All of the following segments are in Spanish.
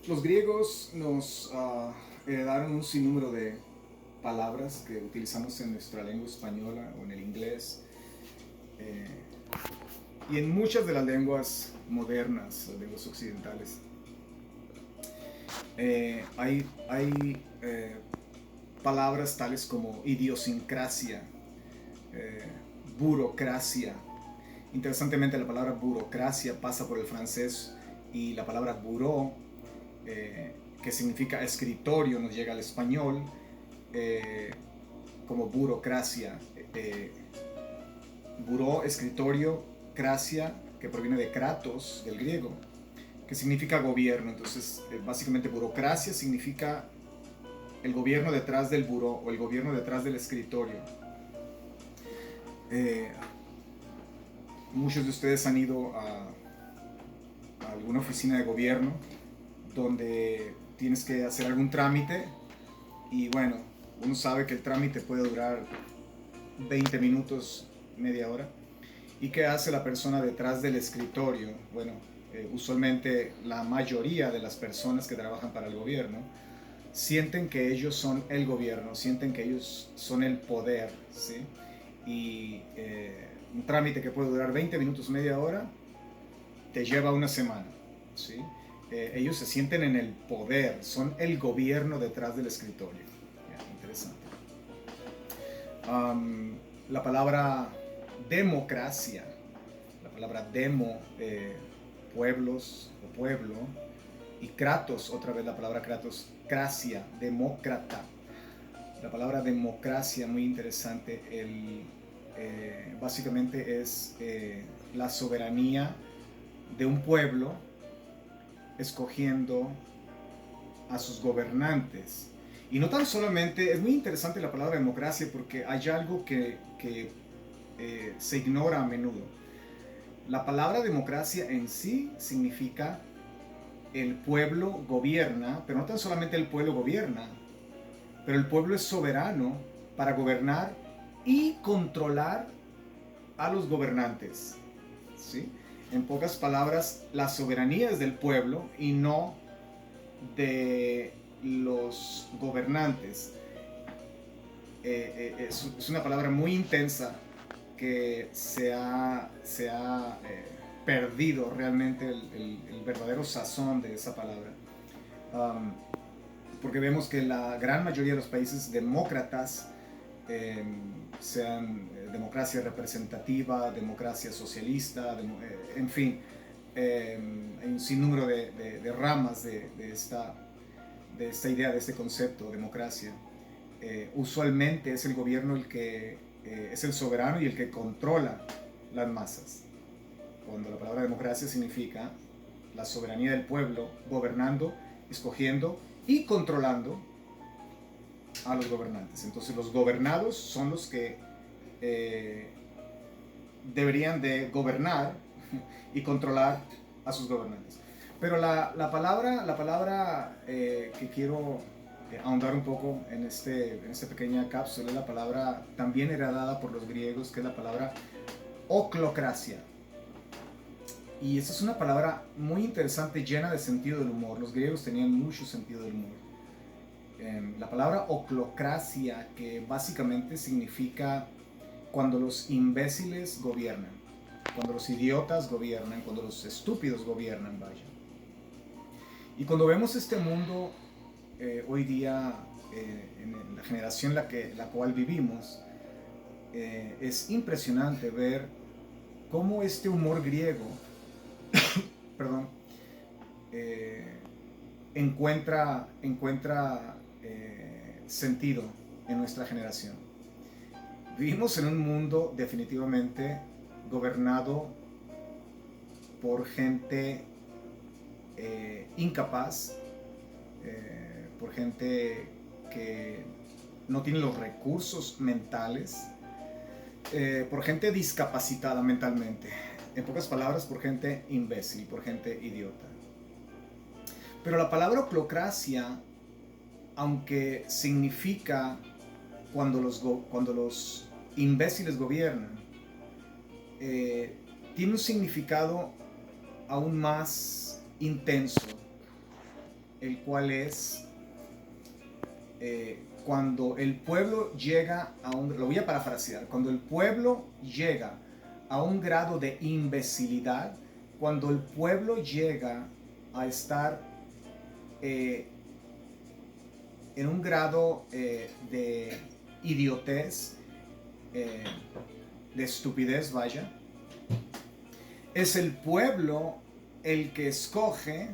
Los griegos nos heredaron un sinnúmero de palabras que utilizamos en nuestra lengua española o en el inglés eh, y en muchas de las lenguas modernas, las lenguas occidentales. Hay palabras tales como idiosincrasia, eh, burocracia. Interesantemente, la palabra burocracia pasa por el francés y la palabra bureau, eh, que significa escritorio, nos llega al español eh, como burocracia. Buró, escritorio, cracia, que proviene de kratos, del griego, que significa gobierno. Entonces, básicamente burocracia significa el gobierno detrás del buró o el gobierno detrás del escritorio. Eh, Muchos de ustedes han ido a alguna oficina de gobierno donde tienes que hacer algún trámite y bueno, uno sabe que el trámite puede durar 20 minutos, media hora. ¿Y qué hace la persona detrás del escritorio? Bueno, usualmente la mayoría de las personas que trabajan para el gobierno sienten que ellos son el gobierno, sienten que ellos son el poder, ¿sí? Y un trámite que puede durar 20 minutos, media hora, te lleva una semana, ¿sí? Ellos se sienten en el poder, son el gobierno detrás del escritorio. Ya, interesante. La palabra democracia, la palabra demo, pueblos o pueblo, y kratos, otra vez la palabra kratos, cracia, demócrata. La palabra democracia, muy interesante, básicamente es la soberanía de un pueblo escogiendo a sus gobernantes. Y no tan solamente, es muy interesante la palabra democracia porque hay algo que se ignora a menudo. La palabra democracia en sí significa el pueblo gobierna, pero no tan solamente el pueblo gobierna, pero el pueblo es soberano para gobernar y controlar a los gobernantes, ¿sí? En pocas palabras, la soberanía es del pueblo y no de los gobernantes. Es una palabra muy intensa que se ha perdido realmente el verdadero sazón de esa palabra. Um, Porque vemos que la gran mayoría de los países demócratas, eh, sean democracia representativa, democracia socialista, en fin, hay un sinnúmero de ramas de esta idea, de este concepto, democracia. Usualmente es el gobierno el que es el soberano y el que controla las masas. Cuando la palabra democracia significa la soberanía del pueblo gobernando, escogiendo y controlando a los gobernantes. Entonces los gobernados son los que eh, deberían de gobernar y controlar a sus gobernantes. Pero la palabra que quiero ahondar un poco en esta pequeña cápsula es la palabra también heredada por los griegos, que es la palabra oclocracia. Y esa es una palabra muy interesante, llena de sentido del humor. Los griegos tenían mucho sentido del humor. La palabra oclocracia, que básicamente significa cuando los imbéciles gobiernan, cuando los idiotas gobiernan, cuando los estúpidos gobiernan, vaya. Y cuando vemos este mundo hoy día, en la generación en la cual vivimos, es impresionante ver cómo este humor griego, perdón, eh, encuentra sentido en nuestra generación. Vivimos en un mundo definitivamente gobernado por gente incapaz, por gente que no tiene los recursos mentales, por gente discapacitada mentalmente. En pocas palabras, por gente imbécil, por gente idiota. Pero la palabra oclocracia, aunque significa cuando los imbéciles gobiernan, eh, tiene un significado aún más intenso el cual es cuando el pueblo llega a un, lo voy a parafrasear, cuando el pueblo llega a un grado de imbecilidad, cuando el pueblo llega a estar en un grado de idiotez, de estupidez, vaya, es el pueblo el que escoge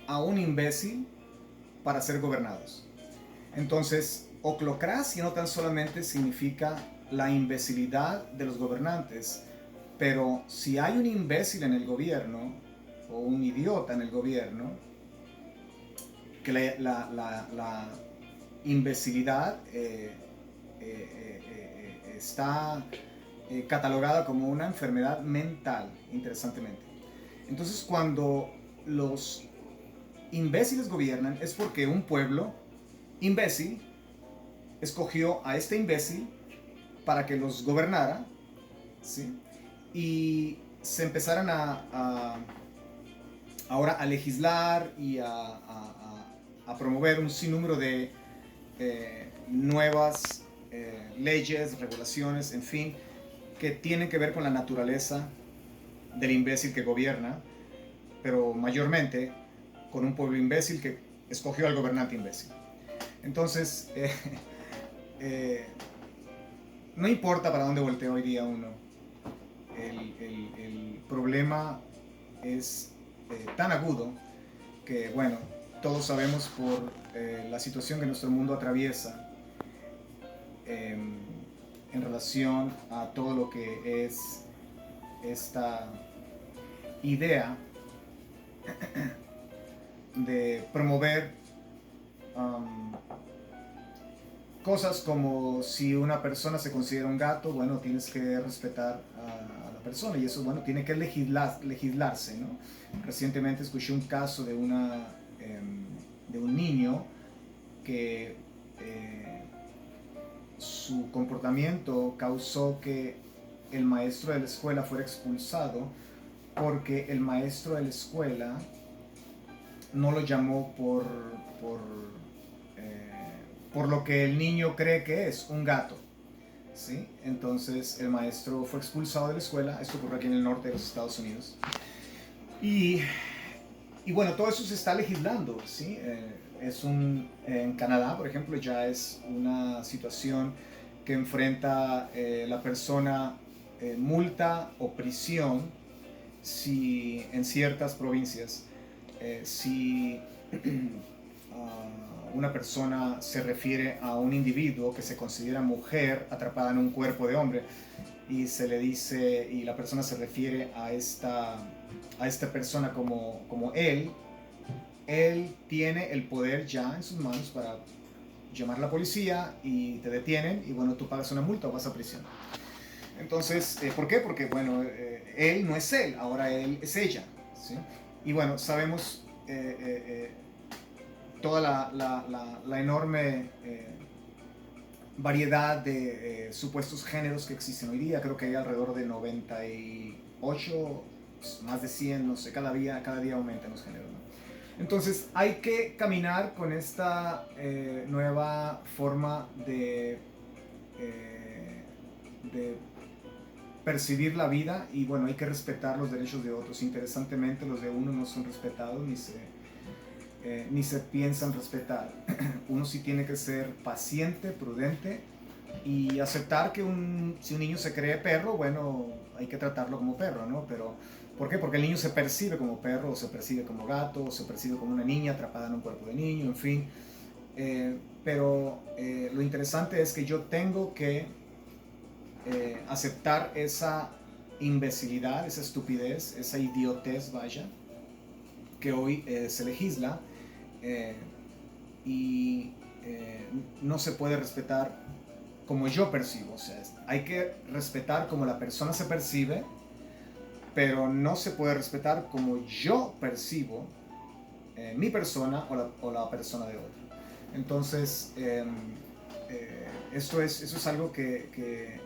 a un imbécil para ser gobernados. Entonces, oclocracia no tan solamente significa la imbecilidad de los gobernantes, pero si hay un imbécil en el gobierno o un idiota en el gobierno, que la imbecilidad está catalogada como una enfermedad mental, interesantemente. Entonces, cuando los imbéciles gobiernan, es porque un pueblo imbécil escogió a este imbécil para que los gobernara, ¿sí? Y se empezaran ahora a legislar y a promover un sinnúmero de nuevas leyes, regulaciones, en fin, que tienen que ver con la naturaleza del imbécil que gobierna, pero mayormente con un pueblo imbécil que escogió al gobernante imbécil. Entonces, no importa para dónde voltea hoy día uno, el problema es tan agudo que, bueno, todos sabemos por la situación que nuestro mundo atraviesa en relación a todo lo que es esta idea de promover cosas como si una persona se considera un gato, bueno, tienes que respetar a la persona y eso, bueno, tiene que legislarse, ¿no? Recientemente escuché un caso de un niño que su comportamiento causó que el maestro de la escuela fuera expulsado porque el maestro de la escuela no lo llamó por lo que el niño cree que es, un gato, ¿sí? Entonces el maestro fue expulsado de la escuela. Esto ocurrió aquí en el norte de los Estados Unidos. Y bueno, todo eso se está legislando, ¿sí? En Canadá, por ejemplo, ya es una situación que enfrenta la persona multa o prisión si en ciertas provincias, si una persona se refiere a un individuo que se considera mujer atrapada en un cuerpo de hombre y se le dice, y la persona se refiere a esta persona como él tiene el poder ya en sus manos para llamar a la policía y te detienen y bueno, tú pagas una multa o vas a prisión. Entonces, ¿por qué? Porque bueno, él no es él, ahora él es ella, ¿sí? Y bueno, sabemos toda la enorme variedad de supuestos géneros que existen hoy día. Creo que hay alrededor de 98, más de 100, no sé, cada día aumentan los géneros, ¿no? Entonces hay que caminar con esta nueva forma de percibir la vida y bueno, hay que respetar los derechos de otros. Interesantemente, los de uno no son respetados ni se piensan respetar. Uno sí tiene que ser paciente, prudente y aceptar que si un niño se cree perro, bueno, hay que tratarlo como perro, ¿no? Pero ¿por qué? Porque el niño se percibe como perro, o se percibe como gato, o se percibe como una niña atrapada en un cuerpo de niño, en fin. Pero lo interesante es que yo tengo que aceptar esa imbecilidad, esa estupidez, esa idiotez, vaya, que hoy se legisla y no se puede respetar como yo percibo. O sea, hay que respetar como la persona se percibe, pero no se puede respetar como yo percibo mi persona o la persona de otro. Entonces, eso es algo que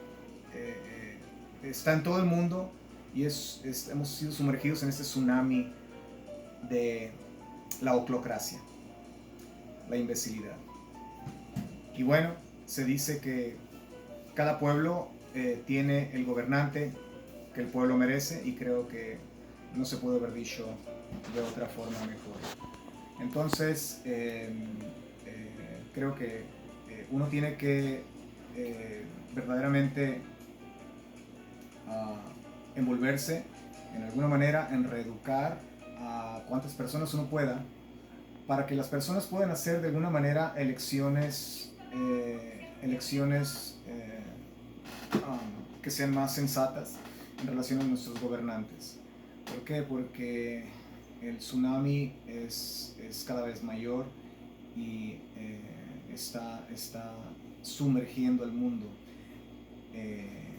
está en todo el mundo y hemos sido sumergidos en este tsunami de la oclocracia, la imbecilidad. Y bueno, se dice que cada pueblo tiene el gobernante que el pueblo merece, y creo que no se puede haber dicho de otra forma mejor. Entonces, creo que uno tiene que verdaderamente envolverse en alguna manera en reeducar a cuantas personas uno pueda, para que las personas puedan hacer de alguna manera elecciones que sean más sensatas en relación a nuestros gobernantes. ¿Por qué? Porque el tsunami es cada vez mayor y está sumergiendo al mundo,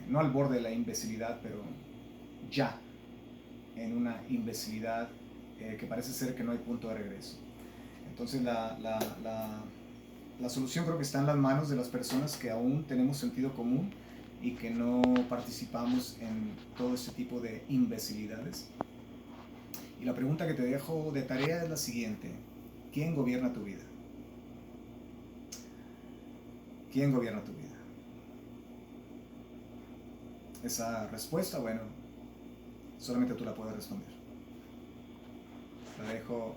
no al borde de la imbecilidad, pero ya en una imbecilidad que parece ser que no hay punto de regreso. Entonces la solución creo que está en las manos de las personas que aún tenemos sentido común y que no participamos en todo este tipo de imbecilidades. Y la pregunta que te dejo de tarea es la siguiente: ¿quién gobierna tu vida? ¿Quién gobierna tu vida? Esa respuesta, bueno, solamente tú la puedes responder. La dejo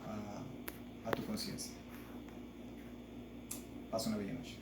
a tu conciencia. Pasa una bella noche.